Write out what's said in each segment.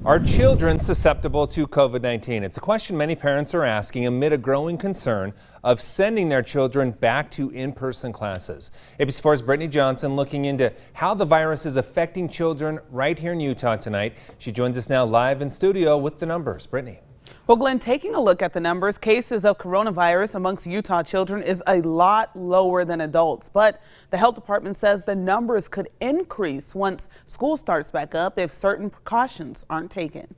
Are children susceptible to COVID-19? It's a question many parents are asking amid a growing concern of sending their children back to in-person classes. ABC4's Brittany Johnson looking into how the virus is affecting children right here in Utah tonight. She joins us now live in studio with the numbers. Brittany. Well, Glenn, taking a look at the numbers, cases of coronavirus amongst Utah children is a lot lower than adults. But the health department says the numbers could increase once school starts back up if certain precautions aren't taken.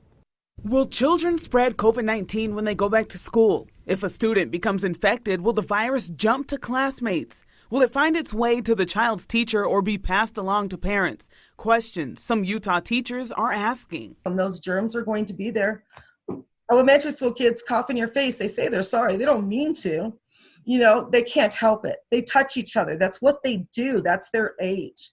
Will children spread COVID-19 when they go back to school? If a student becomes infected, will the virus jump to classmates? Will it find its way to the child's teacher or be passed along to parents? Questions some Utah teachers are asking. Those germs are going to be there. Elementary school kids cough in your face. They say they're sorry. They don't mean to. You know, they can't help it. They touch each other. That's what they do. That's their age.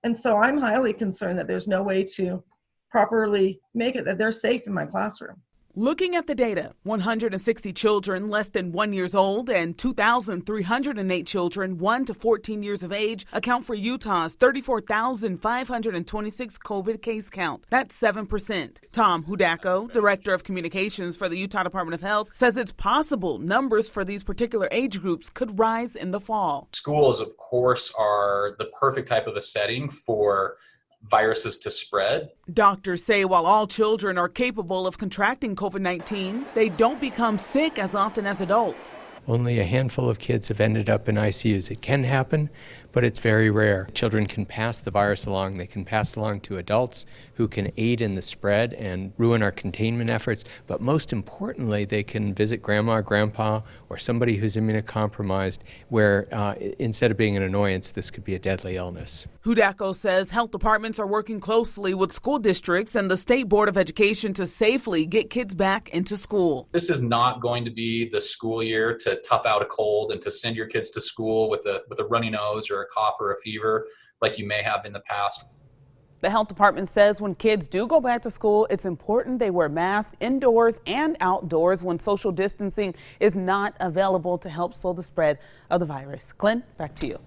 And so I'm highly concerned that there's no way to properly make it that they're safe in my classroom. Looking at the data, 160 children less than 1 year old and 2,308 children 1 to 14 years of age account for Utah's 34,526 COVID case count. That's 7%. Tom Hudako, Director of Communications for the Utah Department of Health, says it's possible numbers for these particular age groups could rise in the fall. Schools, of course, are the perfect type of a setting for viruses to spread. Doctors say while all children are capable of contracting COVID-19, they don't become sick as often as adults. Only a handful of kids have ended up in ICUs. It can happen, but it's very rare. Children can pass the virus along. They can pass it along to adults who can aid in the spread and ruin our containment efforts. But most importantly, they can visit grandma, grandpa, or somebody who's immunocompromised where instead of being an annoyance, this could be a deadly illness. Hudako says health departments are working closely with school districts and the State Board of Education to safely get kids back into school. This is not going to be the school year to tough out a cold and to send your kids to school with a runny nose or a cough or a fever like you may have in the past. The health department says when kids do go back to school, it's important they wear masks indoors and outdoors when social distancing is not available to help slow the spread of the virus. Glenn, back to you.